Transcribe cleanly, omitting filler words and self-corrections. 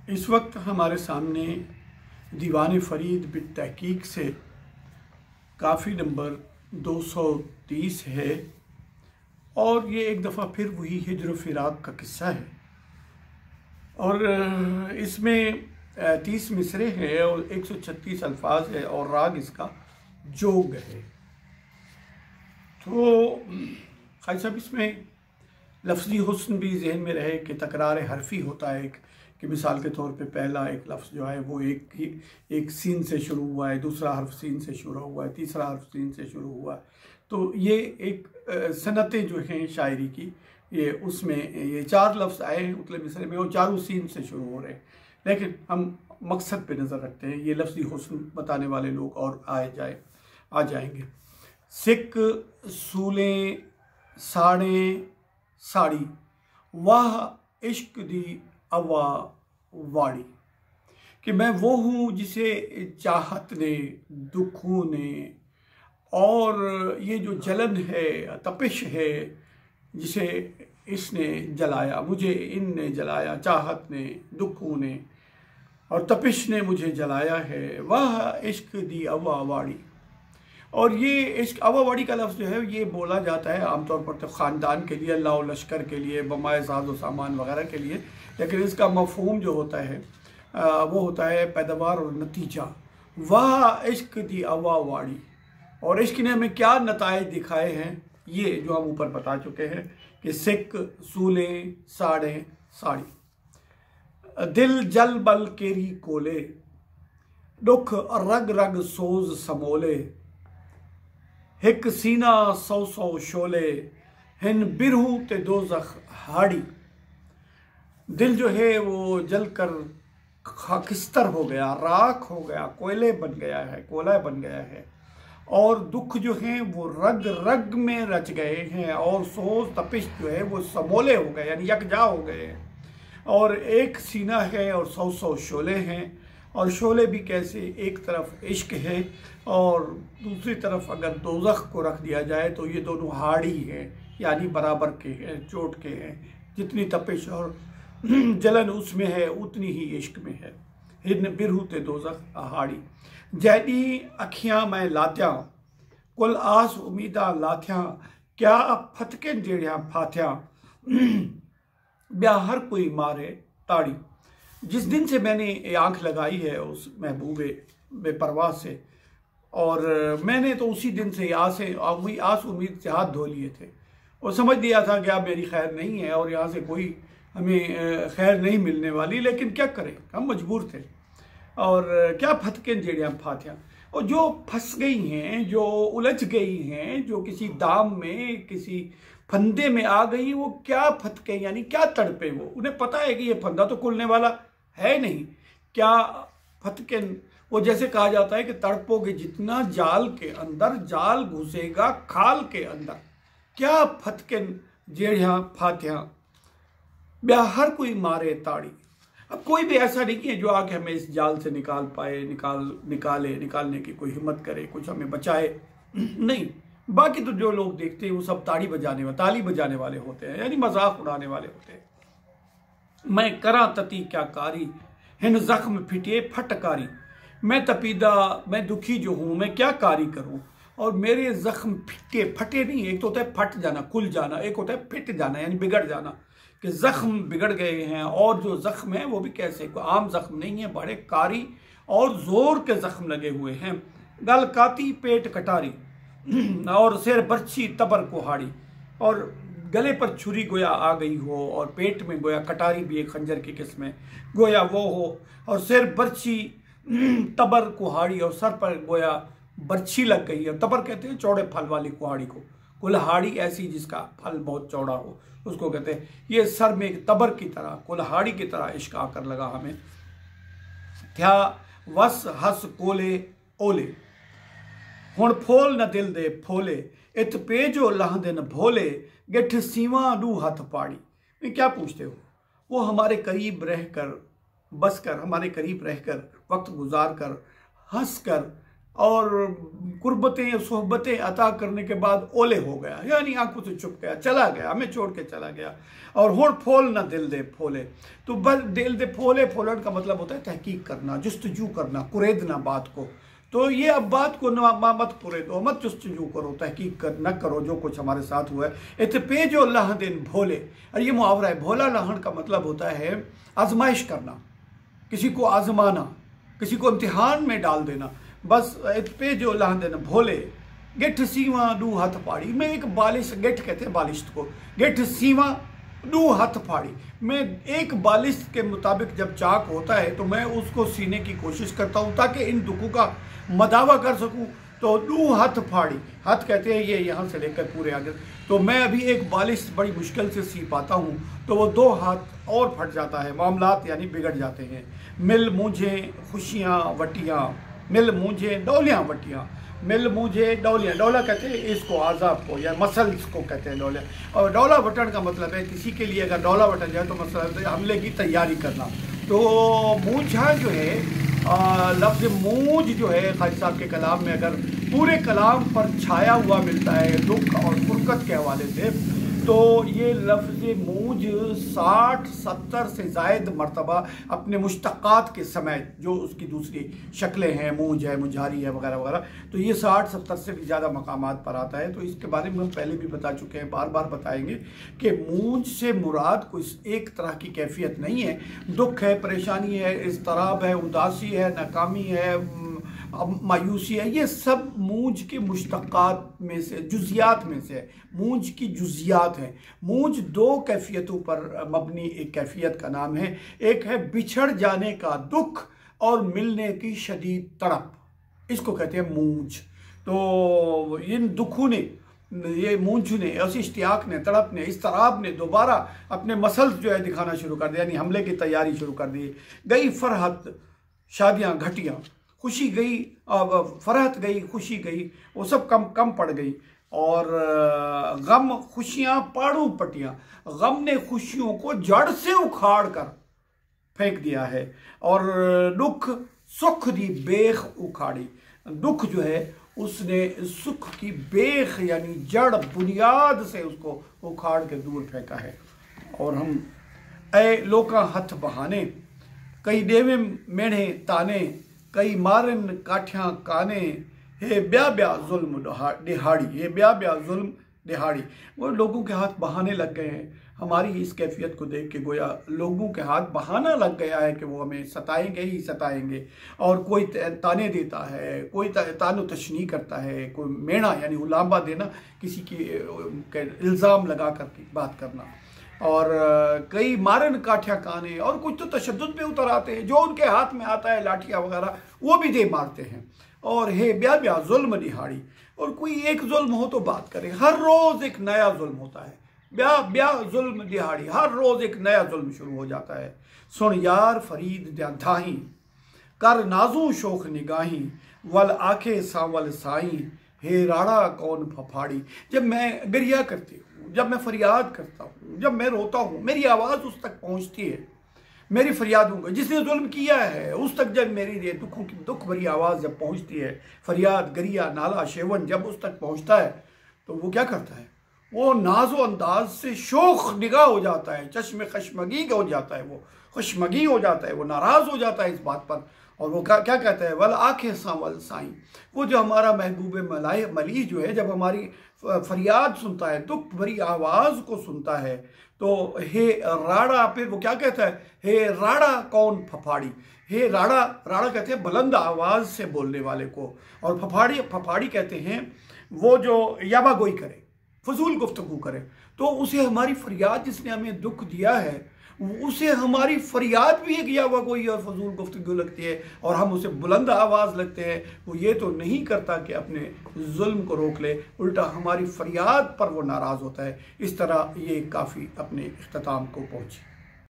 इस वक्त हमारे सामने दीवान फरीद बिन तहकीक से काफ़ी नंबर 230 है और ये एक दफ़ा फिर वही हिजर फिराक का किस्सा है। और इसमें 30 मिसरे हैं और 136 अल्फाज है और राग इसका जोग है। तो खाई साहब इसमें लफ्ज़ी हुस्न भी जहन में रहे कि तकरार हरफी होता है कि मिसाल के तौर पे पहला एक लफ्ज़ जो है वो एक सीन से शुरू हुआ है, दूसरा हर्फ सीन से शुरू हुआ है, तीसरा हर्फ सीन से शुरू हुआ है। तो ये एक सनतें जो हैं शायरी की, ये उसमें ये 4 लफ्ज़ आए हैं उतले मिसरे में और चारों सीन से शुरू हो रहे हैं। लेकिन हम मकसद पे नज़र रखते हैं, ये लफ्ज़ी हुस्न बताने वाले लोग और आ जाएंगे। सिक सूलें साड़े साड़ी वाह इश्क दी अवा वाड़ी, कि मैं वो हूँ जिसे चाहत ने दुखों ने और ये जो जलन है तपिश है जिसे इसने जलाया, मुझे इनने जलाया, चाहत ने दुखों ने और तपिश ने मुझे जलाया है, वाह इश्क दी अवा वाड़ी। और ये इश्क अवावाड़ी का लफ्ज़ जो है ये बोला जाता है आमतौर पर तो ख़ानदान के लिए, अल्लाह लश्कर के लिए, बमाए साजो सामान वगैरह के लिए, लेकिन इसका मफ़हूम जो होता है वो होता है पैदावार और नतीजा। वाह इश्क दी अवावाड़ी, और इश्क ने हमें क्या नताइज दिखाए हैं ये जो हम ऊपर बता चुके हैं कि सिक सूलें साड़े साड़ी, दिल जल बल केरी कोले, दुख रग रग सोज समोले, हिक सीना सौ सौ शोले, हिन बिरहू ते दोज़ख हाड़ी। दिल जो है वो जल कर खाकिस्तर हो गया, राख हो गया, कोयले बन गया है, कोयला बन गया है, और दुख जो हैं वो रग रग में रच गए हैं, और सोज तपिश जो है वो समोले हो गए यानी यकजा हो गए हैं। और एक सीना है और 100 शोले हैं, और शोले भी कैसे, एक तरफ इश्क है और दूसरी तरफ अगर दोज़ख को रख दिया जाए तो ये दोनों हाड़ी हैं यानी बराबर के हैं, चोट के हैं। जितनी तपिश और जलन उसमें है उतनी ही इश्क में है। हिन बिरहू ते दोज़ख हाड़ी, जैदी अखियां मैं लात्या, कुल आस उम्मीदा लात्या, क्या फतके जेड़िया फात्या, ब्या हर कोई मारे ताड़ी। जिस दिन से मैंने आंख लगाई है उस महबूबे बेपरवाह से, और मैंने तो उसी दिन से आस उम्मीद से हाथ धो लिए थे और समझ लिया था कि अब मेरी खैर नहीं है और यहाँ से कोई हमें खैर नहीं मिलने वाली, लेकिन क्या करें, हम मजबूर थे। और क्या फतके जेड़ियाँ फातियाँ, और जो फंस गई हैं, जो उलझ गई हैं, जो किसी दाम में किसी फंदे में आ गई, वो क्या फतके यानी क्या तड़पे, वो उन्हें पता है कि ये फंदा तो खुलने वाला है नहीं, क्या फतके। वो जैसे कहा जाता है कि तड़पोगे जितना जाल के अंदर, जाल घुसेगा खाल के अंदर, क्या फतके जेड़ियाँ फातियाँ, ब्या हर कोई मारे ताड़ी। अब कोई भी ऐसा नहीं है जो आके हमें इस जाल से निकाल पाए, निकालने की कोई हिम्मत करे, कुछ हमें बचाए, नहीं। बाकी तो जो लोग देखते हैं वो सब ताली बजाने वाले होते हैं, यानी मजाक उड़ाने वाले होते हैं। मैं करा तती क्या कारी, हिन जख्म फिटे फटकारी, मैं तपीदा, मैं दुखी जो हूँ, मैं क्या कारी करूँ, और मेरे जख्म फटे नहीं, एक तो होता है फट जाना, खुल जाना, एक होता है फिट जाना यानी बिगड़ जाना, कि जख्म बिगड़ गए हैं। और जो जख्म है वो भी कैसे, कोई आम जख्म नहीं है, बड़े कारी और जोर के जख्म लगे हुए हैं। गल काती पेट कटारी, और सिर बर्छी तबर कुहाड़ी, और गले पर छुरी गोया आ गई हो और पेट में गोया कटारी भी एक खंजर की किस्म है, गोया वो हो, और सिर बर्छी तबर कुहाड़ी, और सर पर गोया बर्छी लग गई है। तबर कहते हैं चौड़े फल वाली कुहाड़ी को, कुल्हाड़ी ऐसी जिसका फल बहुत चौड़ा हो उसको कहते हैं। ये सर में एक तबर की तरह, कुल्हाड़ी की तरह इश्क आकर लगा हमें। क्या वस हस कोले ओले, हुण फोल न दिल दे फोले, इत पेजो लहदे न भोले, गिठ सीवा डू हथ पाड़ी। क्या पूछते हो, वो हमारे करीब रहकर, बस कर, हमारे करीब रहकर, वक्त गुजार कर, हंस कर, और कुर्बतें सोहबतें अता करने के बाद ओले हो गया, यानी आंखों से चुप गया, चला गया, हमें छोड़ के चला गया। और होड़ फोल ना दिल दे फोले, तो बस दिल दे फोले, फोलन का मतलब होता है तहकीक करना, जुस्तजू करना, कुरेदना बात को। तो ये अब बात को मत कुरेदो, मत जुस्तजू करो, तहकीक न करो जो कुछ हमारे साथ हुआ है। इत पे जो अल्लाह दिन भोले, और ये मुहावरा है। भोला लहन का मतलब होता है आजमाइश करना, किसी को आजमाना, किसी को इम्तिहान में डाल देना। बस इत पे जो अल्लाह दिन भोले, गेठ सीवा डू हथ फाड़ी। मैं एक बालिश, गेठ कहते हैं बालिश को, गेठ सीवा डू हथ फाड़ी। मैं एक बालिश के मुताबिक जब चाक होता है तो मैं उसको सीने की कोशिश करता हूँ ताकि इन दुखों का मदावा कर सकूँ। तो डू हथ फाड़ी, हथ कहते हैं ये यहाँ से लेकर पूरे आगे। तो मैं अभी एक बालिश बड़ी मुश्किल से सी पाता हूँ तो वो 2 हाथ और फट जाता है, मामलात यानी बिगड़ जाते हैं। मिल मुझे खुशियाँ वटियाँ, मिल मुझे डोलियाँ वटियाँ, मिल मुझे डौलियाँ। डौला कहते हैं इसको, आज़ाब को या मसल्स को कहते हैं डौला। और डौला बटन का मतलब है किसी के लिए अगर डौला बटन जाए तो मतलब हमले की तैयारी करना। तो मूंझा जो है, लफ्ज़ मूंझ जो है क़ाज़ी साहब के कलाम में अगर पूरे कलाम पर छाया हुआ मिलता है दुख और फुरकत के हवाले से, तो ये लफ्ज़ मूंझ 60-70 से ज़ायद मरतबा अपने मुश्तक़ात के समय, जो उसकी दूसरी शक्लें हैं, मूंझ है, मुझारी है वगैरह वगैरह, तो ये 60-70 से भी ज़्यादा मकामात पर आता है। तो इसके बारे में हम पहले भी बता चुके हैं, बार बार बताएंगे कि मूंझ से मुराद कोई एक तरह की कैफियत नहीं है। दुख है, परेशानी है, इज़्तिराब है, उदासी है, नाकामी है, मायूसी है, ये सब मूंझ के मुश्तक़ात में से, जुज़ियात में से है। मूंझ की जुज़ियात हैं। मूंझ 2 कैफियतों पर मबनी एक कैफियत का नाम है। एक है बिछड़ जाने का दुख और मिलने की शदीद तड़प, इसको कहते हैं मूंझ। तो इन दुखों ने, ये मूंझ ने, उस इश्तियाक ने, तड़प ने, इज़्तिराब ने दोबारा अपने मसल्स जो है दिखाना शुरू कर दिया, यानी हमले की तैयारी शुरू कर दी। गई फरहत, शादियाँ घटियाँ, खुशी गई, फरहत गई, खुशी गई, वो सब कम पड़ गई। और गम खुशियाँ पाड़ू पटियाँ, गम ने खुशियों को जड़ से उखाड़ कर फेंक दिया है। और दुख सुख दी बेख उखाड़ी, दुख जो है उसने सुख की बेख यानी जड़, बुनियाद से उसको उखाड़ के दूर फेंका है। और हम ए लोका हथ बहाने, कई देवे मेढ़े ताने, कई मारन काठियाँ काने, हे ब्या ब्या जुल्म दिहाड़ी, हे ब्या ब्या जुल्म दिहाड़ी। वो लोगों के हाथ बहाने लग गए हैं। हमारी इस कैफियत को देख के गोया लोगों के हाथ बहाना लग गया है कि वो हमें सताएंगे ही सताएंगे। और कोई ताने देता है, कोई तानो तशनी करता है, कोई मेढ़ा यानी उलांबा देना, किसी की इल्ज़ाम लगा कर बात करना। और कई मारन काठिया काने, और कुछ तो तशद्दुद पे उतर आते हैं, जो उनके हाथ में आता है लाठियाँ वगैरह वो भी दे मारते हैं। और हे ब्या ब्या जुल्म दिहाड़ी, और कोई एक जुल्म हो तो बात करें, हर रोज़ एक नया जुल्म होता है। ब्या ब्या जुल्म दिहाड़ी, हर रोज़ एक नया जुल्म शुरू हो जाता है। सुन यार फरीद द्या धाही, कर नाजू शोख निगाही, वल आखे सांवल साई, हे राड़ा कौन फफाड़ी। जब मैं गरिया करती हूँ, जब मैं फरियाद करता हूँ, जब मैं रोता हूँ, मेरी आवाज़ उस तक पहुँचती है, मेरी फरियादों को जिसने जुल्म किया है उस तक जब मेरी दुखों की दुख भरी आवाज़ जब पहुँचती है, फरियाद, गरिया, नाला, शेवन जब उस तक पहुँचता है, तो वो क्या करता है, वो नाजो अंदाज से शोख निगाह हो जाता है, चश्मे खशमगी हो जाता है, वो खुशमगी हो जाता है, वो नाराज़ हो जाता है इस बात पर। और वो क्या कहता है, वल आखे सांवल साई, वो जो हमारा महबूब मली जो है, जब हमारी फरियाद सुनता है, दुख भरी आवाज़ को सुनता है, तो हे राड़ा, फिर वो क्या कहता है, हे राड़ा कौन फफाड़ी। हे राड़ा, राड़ा कहते हैं बुलंद आवाज़ से बोलने वाले को, और फफाड़ी कहते हैं वो जो याबा गोई करे, फजूल गुफ्तगू करे। तो उसे हमारी फरियाद, जिसने हमें दुख दिया है, उसे हमारी फरियाद भी एक याबा गोई और फजूल गुफ्तगू लगती है, और हम उसे बुलंद आवाज़ लगते हैं। वो ये तो नहीं करता कि अपने जुल्म को रोक ले, उल्टा हमारी फरियाद पर वो नाराज़ होता है। इस तरह ये काफ़ी अपने इख्तिताम को पहुँची।